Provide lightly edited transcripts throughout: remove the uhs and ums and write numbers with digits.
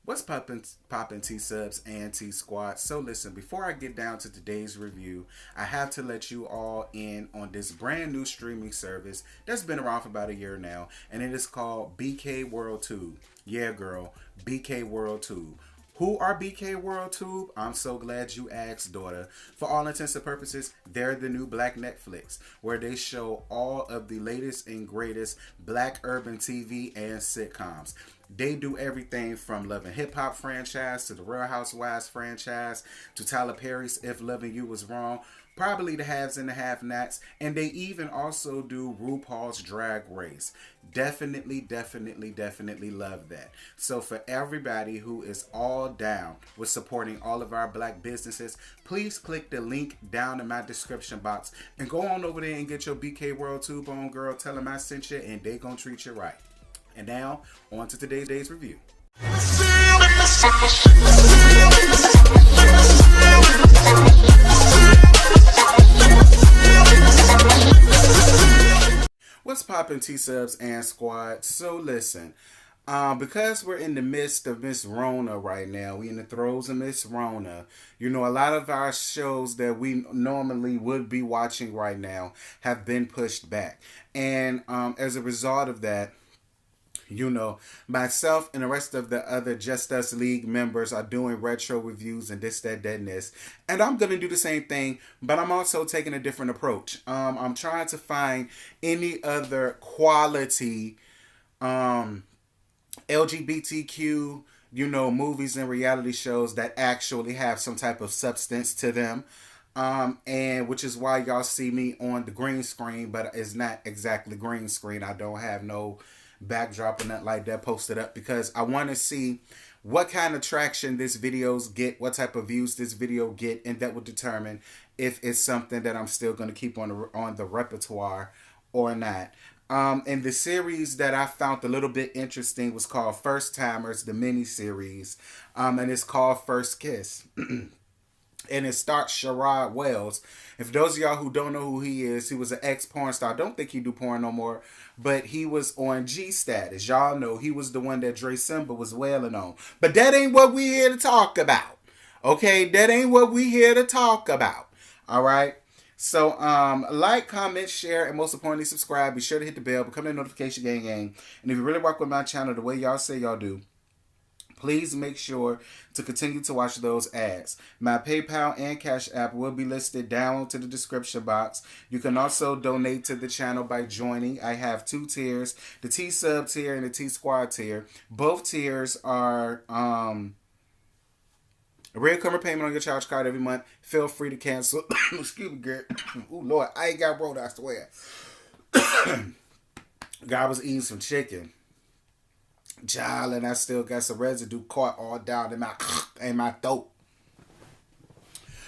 What's poppin' T-Subs and T-Squad? So listen, before I get down to today's review, I have to let you all in on this brand new streaming service that's been around for about a year now, and it is called BKWorldTube. Yeah, girl, BKWorldTube. Who are BKWorldTube? I'm so glad you asked, daughter. For all intents and purposes, they're the new Black Netflix, where they show all of the latest and greatest Black urban TV and sitcoms. They do everything from Love and Hip Hop franchise to the Real Housewives franchise to Tyler Perry's If Loving You Was Wrong, probably the Haves and the Have-Nots, and they even also do RuPaul's Drag Race. Definitely love that. So for everybody who is all down with supporting all of our Black businesses, please click the link down in my description box and go on over there and get your BK World Tube on, girl. Tell them I sent you and they gonna treat you right. And now, on to today's review. What's poppin' T-Subs and Squad? So listen, because we're in the midst of Miss Rona right now, we in the throes of Miss Rona. You know, a lot of our shows that we normally would be watching right now have been pushed back. And as a result of that, you know, myself and the rest of the other Just Us League members are doing retro reviews and this, that, and this. And I'm going to do the same thing, but I'm also taking a different approach. I'm trying to find any other quality LGBTQ, you know, movies and reality shows that actually have some type of substance to them. And which is why y'all see me on the green screen, but it's not exactly green screen. I don't have no backdrop or nothing like that posted up because I want to see what kind of traction this videos get, what type of views this video get, and that will determine if it's something that I'm still going to keep on the repertoire or not. And the series that I found a little bit interesting was called First Timers, the mini series, and it's called First Kiss. And it starts Sherrod Wells. And for those of y'all who don't know who he is, he was an ex-porn star. I don't think he do porn no more. But he was on G Status. Y'all know he was the one that Dre Simba was wailing on. But that ain't what we here to talk about. Okay? That ain't what we here to talk about. Alright? So, like, comment, share, and most importantly, subscribe. Be sure to hit the bell. Become the notification gang. And if you really work with my channel the way y'all say y'all do, please make sure to continue to watch those ads. My PayPal and Cash App will be listed down to the description box. You can also donate to the channel by joining. I have two tiers, the T-Sub tier and the T-Squad tier. Both tiers are a recurring payment on your charge card every month. Feel free to cancel. Excuse me, girl. Oh, Lord, I ain't got road, I swear. God was eating some chicken. Child, and I still got some residue caught all down in my throat.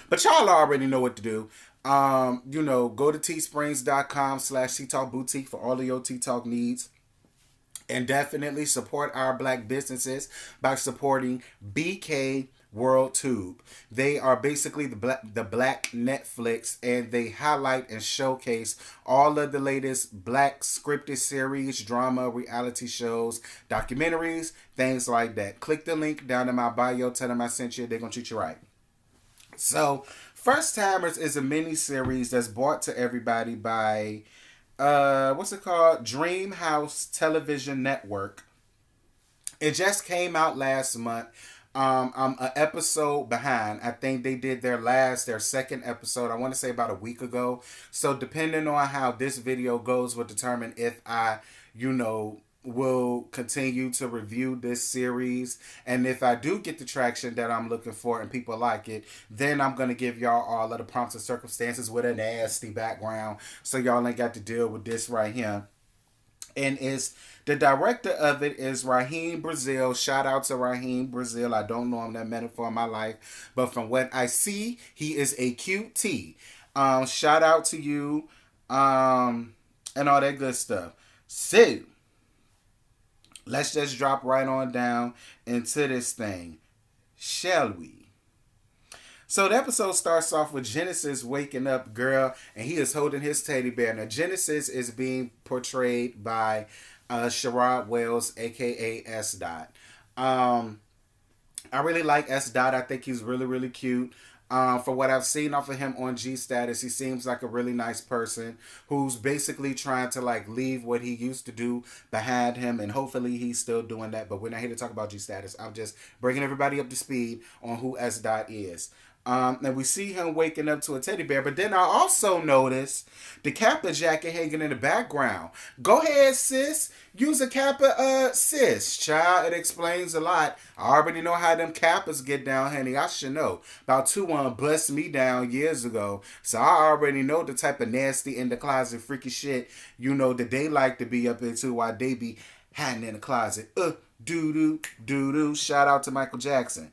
But y'all already know what to do. You know, go to teesprings.com/TTalk Boutique for all of your T-Talk needs. And definitely support our Black businesses by supporting BKWorldTube. They are basically the Black Netflix, and they highlight and showcase all of the latest Black scripted series, drama, reality shows, documentaries, things like that. Click the link down in my bio. Tell them I sent you. They're going to treat you right. So, First Timers is a mini series that's brought to everybody by what's it called? Dream House Television Network. It just came out last month. I'm an episode behind. I think they did their second episode, I want to say about a week ago. So depending on how this video goes will determine if I, you know, will continue to review this series. And if I do get the traction that I'm looking for and people like it, then I'm going to give y'all all of the prompts and circumstances with a nasty background. So y'all ain't got to deal with this right here. And the director of it is Raheem Brazil. Shout out to Raheem Brazil. I don't know him, that metaphor in my life. But from what I see, he is a QT. Shout out to you. And all that good stuff. So, let's just drop right on down into this thing. Shall we? So the episode starts off with Genesis waking up, girl, and he is holding his teddy bear. Now, Genesis is being portrayed by Sherrod Wells, a.k.a. S. Dot. I really like S. Dot. I think he's really, really cute. For what I've seen off of him on G Status, he seems like a really nice person who's basically trying to like leave what he used to do behind him, and hopefully he's still doing that. But we're not here to talk about G Status. I'm just bringing everybody up to speed on who S. Dot is. And we see him waking up to a teddy bear, but then I also notice the Kappa jacket hanging in the background. Go ahead, sis. Use a Kappa, sis. Child, it explains a lot. I already know how them Kappas get down, honey. I should know. About two bust me down years ago. So I already know the type of nasty in the closet freaky shit, that they like to be up into while they be hiding in the closet. Doo-doo, doo-doo. Shout out to Michael Jackson.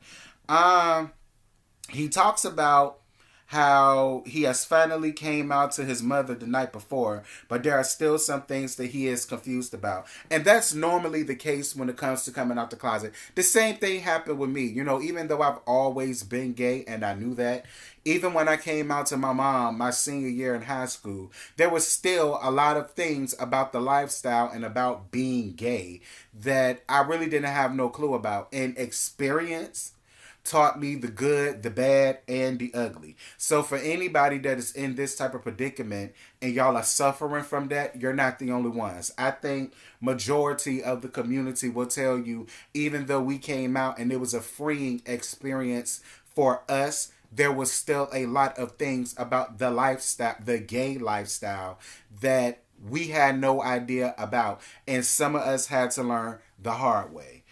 He talks about how he has finally came out to his mother the night before, but there are still some things that he is confused about. And that's normally the case when it comes to coming out the closet. The same thing happened with me. Even though I've always been gay and I knew that, even when I came out to my mom my senior year in high school, there was still a lot of things about the lifestyle and about being gay that I really didn't have no clue about. And experience taught me the good, the bad, and the ugly. So for anybody that is in this type of predicament and y'all are suffering from that, you're not the only ones. I think majority of the community will tell you, even though we came out and it was a freeing experience for us, there was still a lot of things about the lifestyle, the gay lifestyle, that we had no idea about. And some of us had to learn the hard way.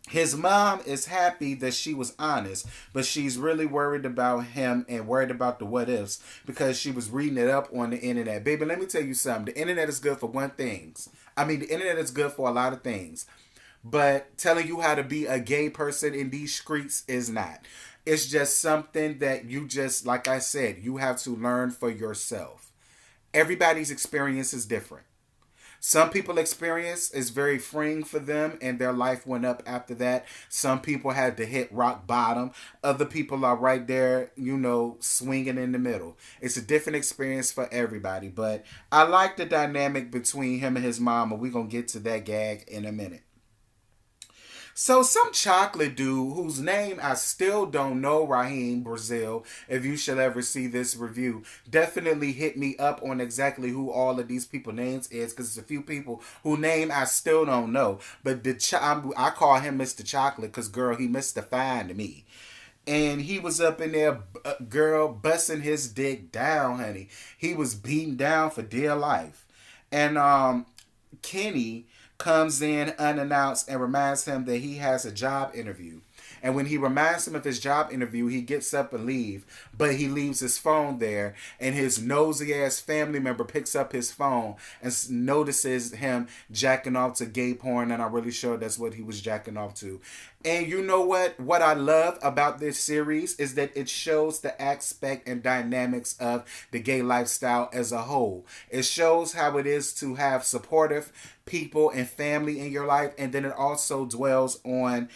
His mom is happy that she was honest, but she's really worried about him and worried about the what ifs because she was reading it up on the internet. Baby, let me tell you something. The internet is good for the internet is good for a lot of things. But telling you how to be a gay person in these streets is not. It's just something that you just, like I said, you have to learn for yourself. Everybody's experience is different. Some people experience is very freeing for them and their life went up after that. Some people had to hit rock bottom. Other people are right there, swinging in the middle. It's a different experience for everybody. But I like the dynamic between him and his mom, and we're going to get to that gag in a minute. So some chocolate dude whose name I still don't know, Raheem Brazil, if you should ever see this review, definitely hit me up on exactly who all of these people names is, because there's a few people whose name I still don't know. But I call him Mr. Chocolate because, girl, he mystified me. And he was up in there, girl, busting his dick down, honey. He was beaten down for dear life. And Kenny comes in unannounced and reminds him that he has a job interview. And when he reminds him of his job interview, he gets up and leaves, but he leaves his phone there, and his nosy ass family member picks up his phone and notices him jacking off to gay porn, and I'm really sure that's what he was jacking off to. And you know what? What I love about this series is that it shows the aspect and dynamics of the gay lifestyle as a whole. It shows how it is to have supportive people and family in your life, and then it also dwells on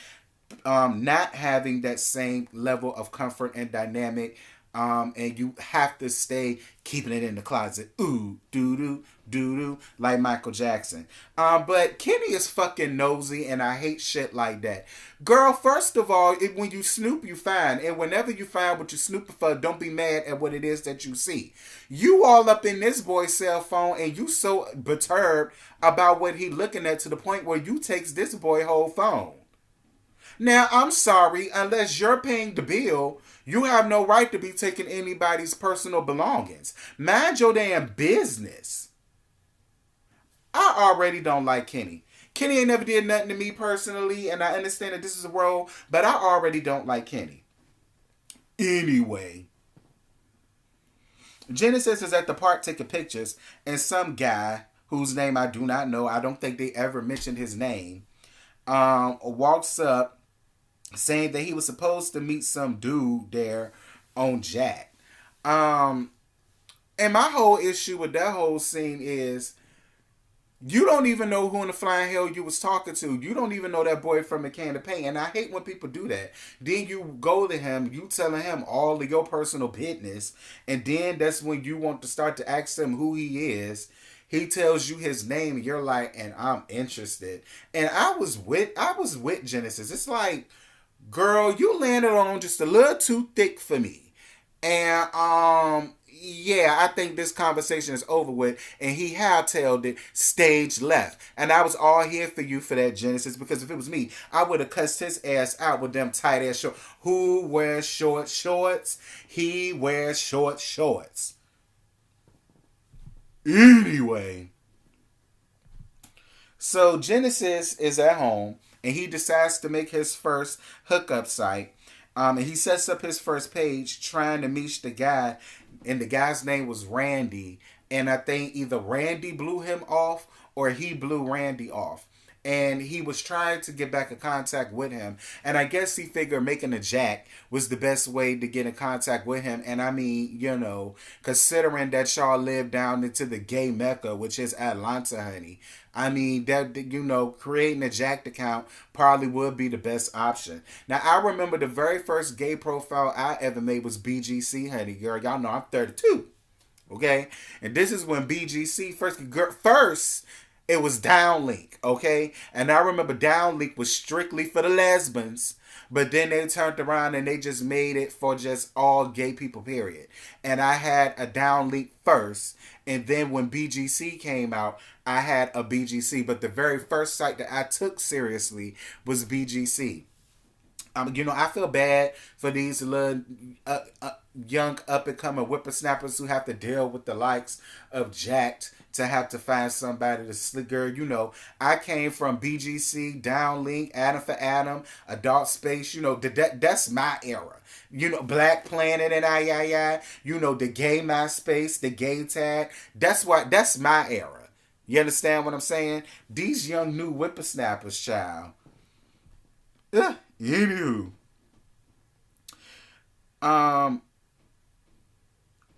not having that same level of comfort and dynamic, and you have to stay keeping it in the closet. Ooh, doo-doo, doo-doo, like Michael Jackson. But Kenny is fucking nosy, and I hate shit like that. Girl, first of all, when you snoop, you find. And whenever you find what you're snooping for, don't be mad at what it is that you see. You all up in this boy's cell phone, and you so perturbed about what he looking at to the point where you takes this boy whole phone. Now, I'm sorry, unless you're paying the bill, you have no right to be taking anybody's personal belongings. Mind your damn business. I already don't like Kenny. Kenny ain't never did nothing to me personally, and I understand that this is a role, but I already don't like Kenny. Anyway, Genesis is at the park taking pictures, and some guy, whose name I do not know, I don't think they ever mentioned his name, walks up, saying that he was supposed to meet some dude there on Jack. And my whole issue with that whole scene is you don't even know who in the flying hell you was talking to. You don't even know that boy from a can of paint. And I hate when people do that. Then you go to him, you telling him all of your personal business, and then that's when you want to start to ask him who he is. He tells you his name, and you're like, and I'm interested. And I was with Genesis. It's like, girl, you landed on just a little too thick for me. And yeah, I think this conversation is over with. And he hightailed it stage left. And I was all here for you for that, Genesis, because if it was me, I would have cussed his ass out with them tight ass shorts. Who wears short shorts? He wears short shorts. Anyway, so Genesis is at home and he decides to make his first hookup site. And he sets up his first page trying to meet the guy, and the guy's name was Randy. And I think either Randy blew him off or he blew Randy off. And he was trying to get back in contact with him. And I guess he figured making a jack was the best way to get in contact with him. And I mean, considering that y'all live down into the gay mecca, which is Atlanta, honey. I mean, creating a jacked account probably would be the best option. Now, I remember the very first gay profile I ever made was BGC, honey. Girl, y'all know I'm 32. Okay? And this is when BGC first it was Downlink, okay? And I remember Downlink was strictly for the lesbians, but then they turned around and they just made it for just all gay people, period. And I had a Downlink first, and then when BGC came out, I had a BGC. But the very first site that I took seriously was BGC. I feel bad for these little young up-and-coming whippersnappers who have to deal with the likes of Jacked to have to find somebody to slick. Girl, I came from BGC, Downlink, Adam for Adam, Adult Space. That's my era. Black Planet and I. The gay MySpace, the gay tag. That's my era. You understand what I'm saying? These young new whippersnappers, child. Anywho.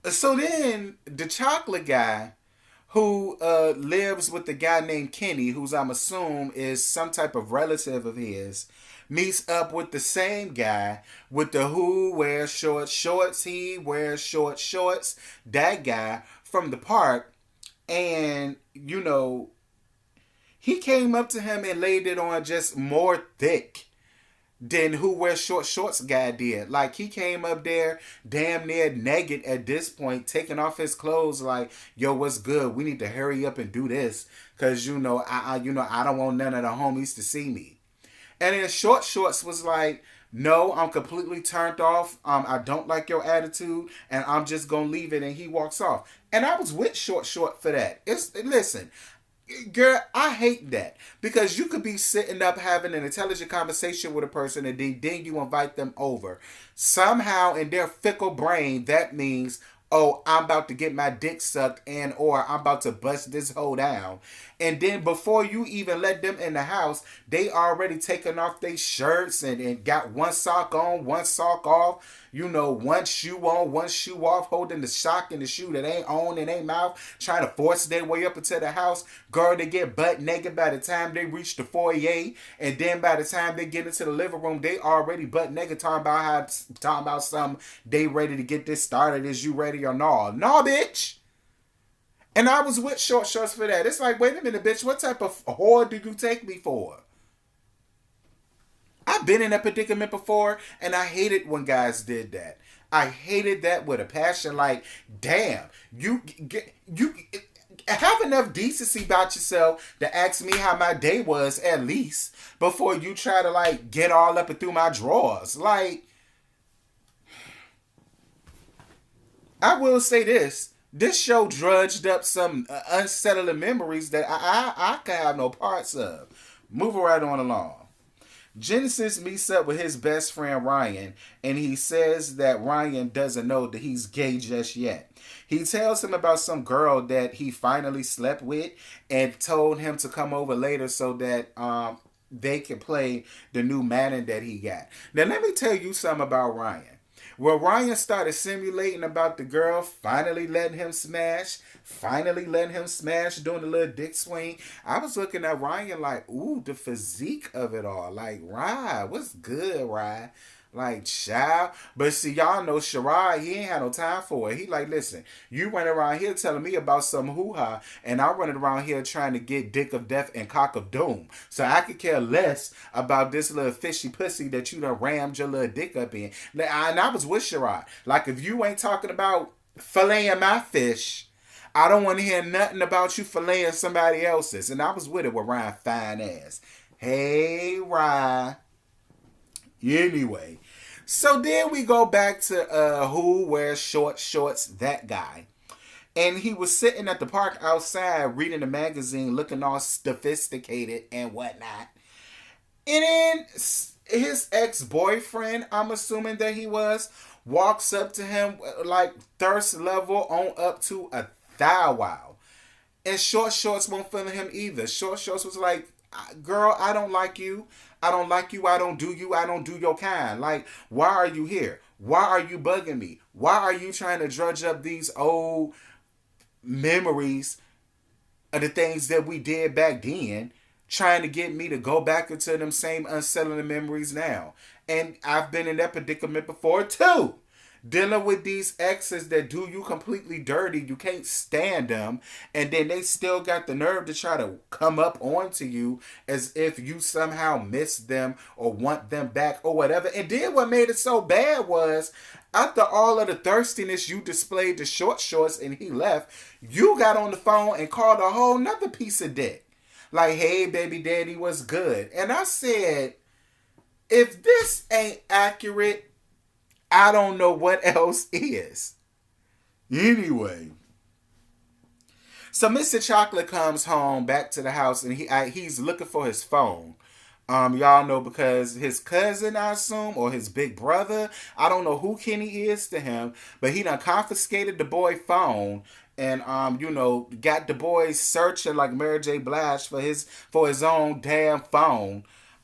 So then the chocolate guy who lives with the guy named Kenny, who's I'm assuming is some type of relative of his, meets up with the same guy with the who wears short shorts, he wears short shorts, that guy from the park. And, he came up to him and laid it on just more thick than who wears short shorts guy did. Like, he came up there damn near naked at this point, taking off his clothes like, yo, what's good? We need to hurry up and do this. Cause I don't want none of the homies to see me. And then short shorts was like, no, I'm completely turned off. I don't like your attitude and I'm just gonna leave it. And he walks off. And I was with short for that. Listen, girl, I hate that. Because you could be sitting up having an intelligent conversation with a person and then you invite them over. Somehow in their fickle brain, that means, oh, I'm about to get my dick sucked and or I'm about to bust this hoe down. And then before you even let them in the house, they already taken off their shirts and got one sock on, one sock off. One shoe on, one shoe off, holding the sock and the shoe that ain't on in their mouth, trying to force their way up into the house. Girl, they get butt naked by the time they reach the foyer. And then by the time they get into the living room, they already butt naked talking about something. They ready to get this started. Is you ready or no? No, bitch. And I was with short shorts for that. It's like, wait a minute, bitch. What type of whore do you take me for? I've been in that predicament before, and I hated when guys did that. I hated that with a passion. Like, damn, you have enough decency about yourself to ask me how my day was at least before you try to like get all up and through my drawers. Like, I will say this. This show drudged up some unsettling memories that I can have no parts of. Moving right on along. Genesis meets up with his best friend Ryan, and he says that Ryan doesn't know that he's gay just yet. He tells him about some girl that he finally slept with and told him to come over later so that they can play the new Madden that he got. Now, let me tell you something about Ryan. Well, Ryan started simulating about the girl finally letting him smash, doing the little dick swing. I was looking at Ryan like, ooh, the physique of it all. Like, Ryan, what's good, Ryan? Like, child. But see, y'all know Shirai, he ain't had no time for it. He like, listen, you run around here telling me about some hoo-ha, and I'm running around here trying to get dick of death and cock of doom. So I could care less about this little fishy pussy that you done rammed your little dick up in. And I was with Shirai. Like, if you ain't talking about filleting my fish, I don't want to hear nothing about you filleting somebody else's. And I was with it with Ryan fine ass. Hey, Ryan. Anyway, so then we go back to who wears short shorts, that guy. And he was sitting at the park outside reading the magazine, looking all sophisticated and whatnot. And then his ex-boyfriend, I'm assuming that he was, walks up to him like thirst level on up to a thou wow. And short shorts won't feel him either. Short shorts was like, girl, I don't like you. I don't like you. I don't do you. I don't do your kind. Like, why are you here? Why are you bugging me? Why are you trying to drudge up these old memories of the things that we did back then, trying to get me to go back into them same unsettling memories now? And I've been in that predicament before too. Dealing with these exes that do you completely dirty, you can't stand them, and then they still got the nerve to try to come up onto you as if you somehow miss them or want them back or whatever. And then what made it so bad was, after all of the thirstiness you displayed to short shorts and he left, you got on the phone and called a whole nother piece of dick. Like, hey, baby daddy, what's good? And I said, if this ain't accurate, I don't know what else is. Anyway. So Mr. Chocolate comes home back to the house and he's looking for his phone. Y'all know because his cousin, I assume, or his big brother, I don't know who Kenny is to him, but he done confiscated the boy phone and got the boy searching like Mary J. Blige for his own damn phone.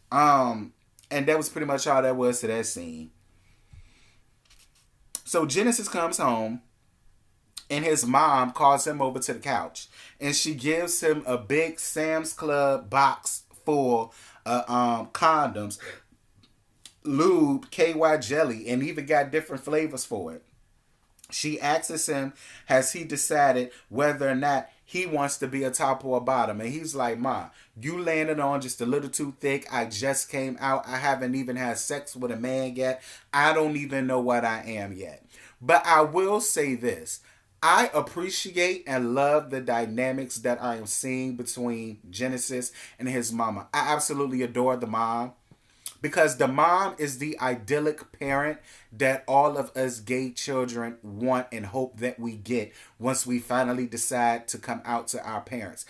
And that was pretty much all that was to that scene. So Genesis comes home and his mom calls him over to the couch and she gives him a big Sam's Club box full of condoms, lube, KY jelly, and even got different flavors for it. She asks him, has he decided whether or not he wants to be a top or a bottom? And he's like, Ma, you landed on just a little too thick. I just came out. I haven't even had sex with a man yet. I don't even know what I am yet. But I will say this. I appreciate and love the dynamics that I am seeing between Genesis and his mama. I absolutely adore the mom. Because the mom is the idyllic parent that all of us gay children want and hope that we get once we finally decide to come out to our parents.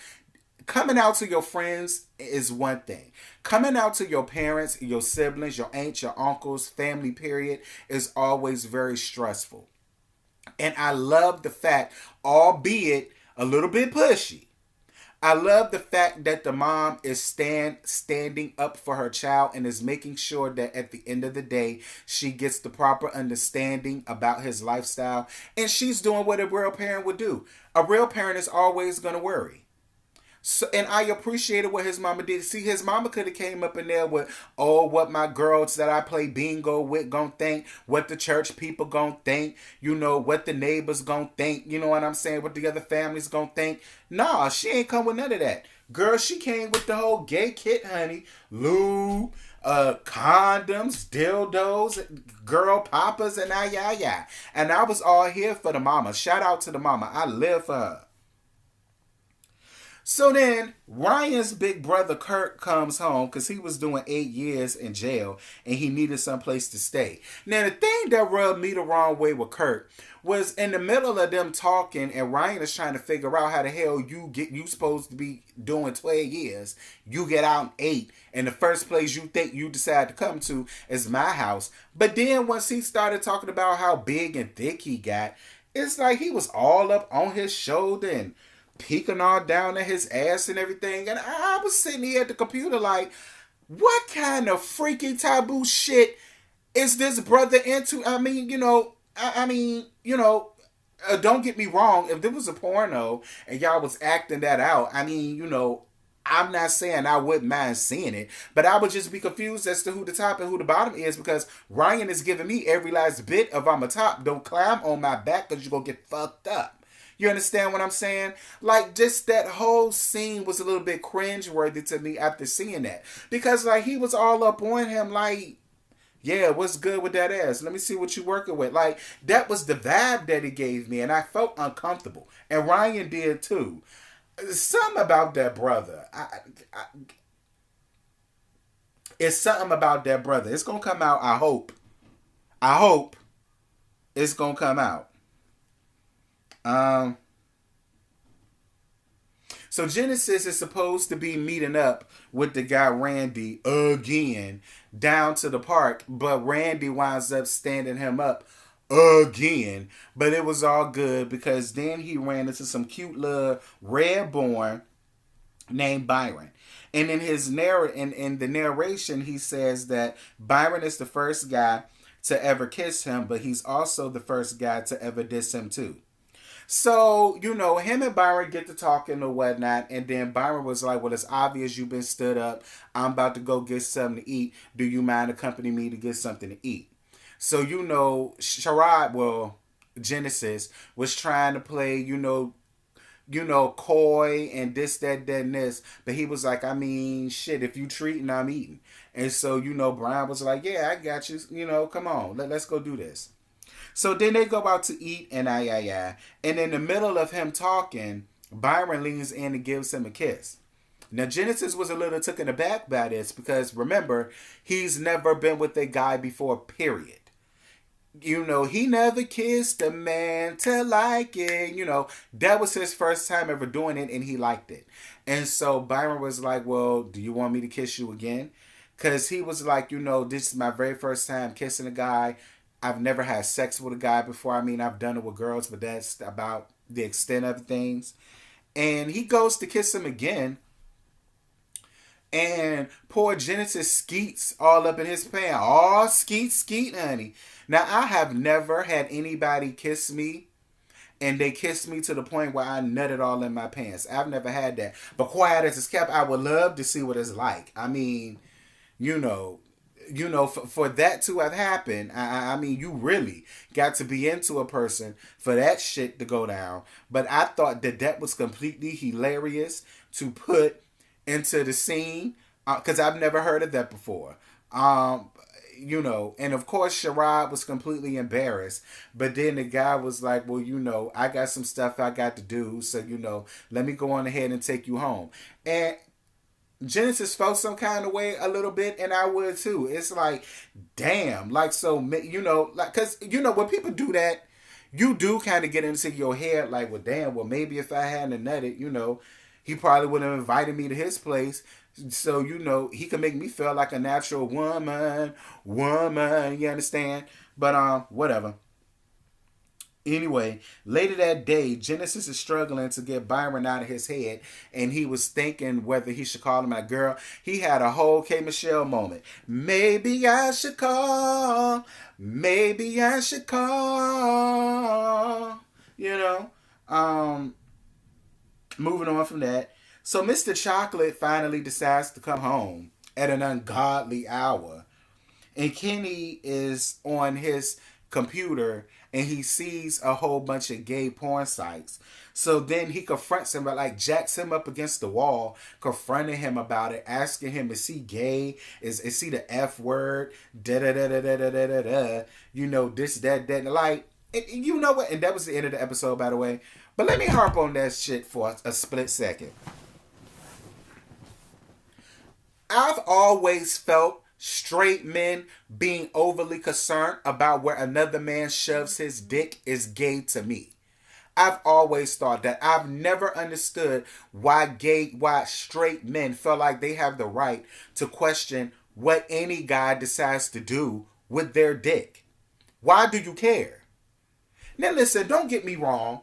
Coming out to your friends is one thing. Coming out to your parents, your siblings, your aunts, your uncles, family period is always very stressful. And I love the fact, albeit a little bit pushy, I love the fact that the mom is standing up for her child and is making sure that at the end of the day, she gets the proper understanding about his lifestyle. And she's doing what a real parent would do. A real parent is always going to worry. So, and I appreciated what his mama did. See, his mama could have came up in there with, oh, what my girls that I play bingo with gonna think, what the church people gonna think, what the neighbors gonna think, you know what I'm saying, what the other families gonna think. Nah, she ain't come with none of that. Girl, she came with the whole gay kit, honey. Lube, condoms, dildos, girl poppers, and yeah. And I was all here for the mama. Shout out to the mama. I live for her. So then Ryan's big brother Kurt comes home because he was doing 8 years in jail and he needed someplace to stay. Now the thing that rubbed me the wrong way with Kurt was in the middle of them talking and Ryan is trying to figure out how the hell you supposed to be doing 12 years. You get out in 8 and the first place you think you decide to come to is my house. But then once he started talking about how big and thick he got, it's like he was all up on his shoulder and peeking all down at his ass and everything. And I was sitting here at the computer like, what kind of freaky taboo shit is this brother into? Don't get me wrong. If there was a porno and y'all was acting that out, I I'm not saying I wouldn't mind seeing it, but I would just be confused as to who the top and who the bottom is, because Ryan is giving me every last bit of I'm a top. Don't climb on my back because you're going to get fucked up. You understand what I'm saying? Like, just that whole scene was a little bit cringeworthy to me after seeing that. Because, like, he was all up on him, like, yeah, what's good with that ass? Let me see what you're working with. Like, that was the vibe that he gave me, and I felt uncomfortable. And Ryan did, too. Something about that brother. It's something about that brother. It's going to come out, I hope. I hope it's going to come out. So Genesis is supposed to be meeting up with the guy Randy again down to the park, but Randy winds up standing him up again. But it was all good because then he ran into some cute little redborn named Byron. And in his in the narration, he says that Byron is the first guy to ever kiss him, but he's also the first guy to ever diss him too. So, you know, him and Byron get to talking or whatnot, and then Byron was like, well, it's obvious you've been stood up. I'm about to go get something to eat. Do you mind accompanying me to get something to eat? So, you know, Genesis was trying to play, coy and this, that, and this. But he was like, I mean, shit, if you treating, I'm eating. And so, Brian was like, yeah, I got you. Come on, let's go do this. So then they go out to eat and and in the middle of him talking, Byron leans in and gives him a kiss. Now Genesis was a little taken aback by this because remember, he's never been with a guy before, period. He never kissed a man to like it. That was his first time ever doing it and he liked it. And so Byron was like, well, do you want me to kiss you again? Because he was like, this is my very first time kissing a guy. I've never had sex with a guy before. I mean, I've done it with girls, but that's about the extent of things. And he goes to kiss him again. And poor Genesis skeets all up in his pants. Oh, skeet, honey. Now, I have never had anybody kiss me and they kissed me to the point where I nutted all in my pants. I've never had that. But quiet as it's kept, I would love to see what it's like. I mean, for that to have happened, I mean, you really got to be into a person for that shit to go down. But I thought that was completely hilarious to put into the scene because I've never heard of that before. And of course, Sherrod was completely embarrassed. But then the guy was like, well, I got some stuff I got to do. So, let me go on ahead and take you home. And Genesis felt some kind of way a little bit, and I would too. It's like, damn, like, so, because, when people do that, you do kind of get into your head, like, well, damn, well, maybe if I hadn't nutted, he probably would have invited me to his place. So, he could make me feel like a natural woman, you understand? But, whatever. Anyway, later that day, Genesis is struggling to get Byron out of his head, and he was thinking whether he should call him a girl. He had a whole K. Michelle moment. Maybe I should call. Maybe I should call. Moving on from that. So Mr. Chocolate finally decides to come home at an ungodly hour. And Kenny is on his computer and he sees a whole bunch of gay porn sites. So then he confronts him, but like jacks him up against the wall, confronting him about it, asking him, is he gay? Is he the F word? Da da da da da da da da. This, that, like, and you know what? And that was the end of the episode, by the way. But let me harp on that shit for a split second. I've always felt straight men being overly concerned about where another man shoves his dick is gay to me. I've always thought that. I've never understood why straight men feel like they have the right to question what any guy decides to do with their dick. Why do you care? Now listen, don't get me wrong.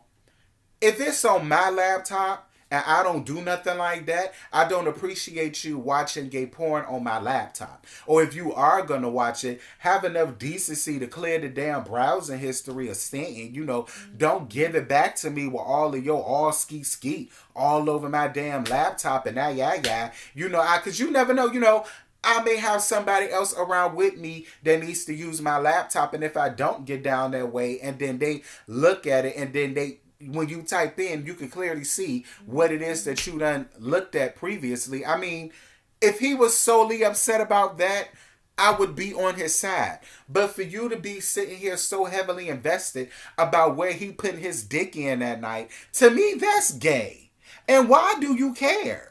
If it's on my laptop and I don't do nothing like that, I don't appreciate you watching gay porn on my laptop. Or if you are gonna watch it, have enough decency to clear the damn browsing history of Stanton. You know, don't give it back to me with all of your all ski all over my damn laptop and yeah. You know, cause you never know, you know, I may have somebody else around with me that needs to use my laptop, and if I don't get down that way and then they look at it and then when you type in, you can clearly see what it is that you done looked at previously. I mean, if he was solely upset about that, I would be on his side. But for you to be sitting here so heavily invested about where he put his dick in that night, to me, that's gay. And why do you care?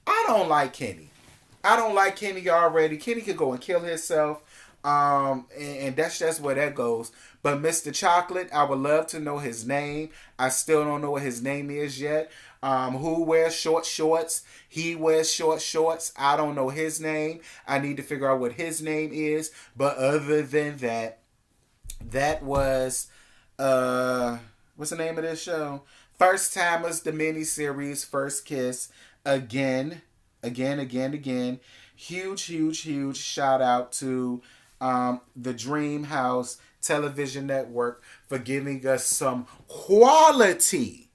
I don't like Kenny. I don't like Kenny already. Kenny could go and kill himself. And that's just where that goes. But Mr. Chocolate, I would love to know his name. I still don't know what his name is yet. Who wears short shorts? He wears short shorts. I don't know his name. I need to figure out what his name is. But other than that, that was what's the name of this show? First Timers, the miniseries, First Kiss. Again. Huge shout out to the Dream House Television Network for giving us some quality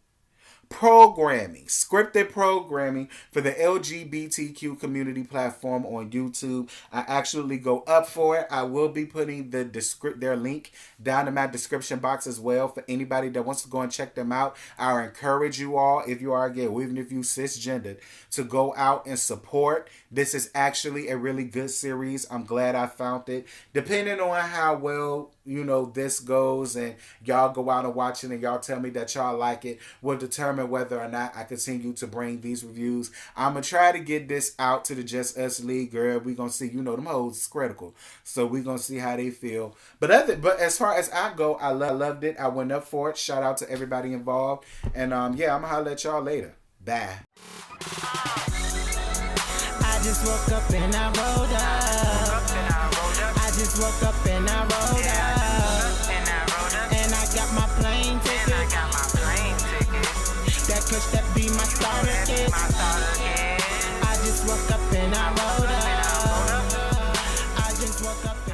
programming, scripted programming for the LGBTQ community platform on YouTube. I actually go up for it. I will be putting their link down in my description box as well for anybody that wants to go and check them out. I encourage you all, if you are gay or even if you cisgendered, to go out and support. This is actually a really good series. I'm glad I found it. Depending on how well, you know, this goes and y'all go out and watch it and y'all tell me that y'all like it, will determine whether or not I continue to bring these reviews. I'm going to try to get this out to the Just Us League, girl. We're going to see, you know, them hoes is critical. So we're going to see how they feel. But as far as I go, I loved it. I went up for it. Shout out to everybody involved. And yeah, I'm going to holler at y'all later. Bye. I just woke up and I rolled up. I just woke up and I rolled up. And I got my plane ticket. That kush, that be my starter kit. I just woke up and I rolled up. I just woke up.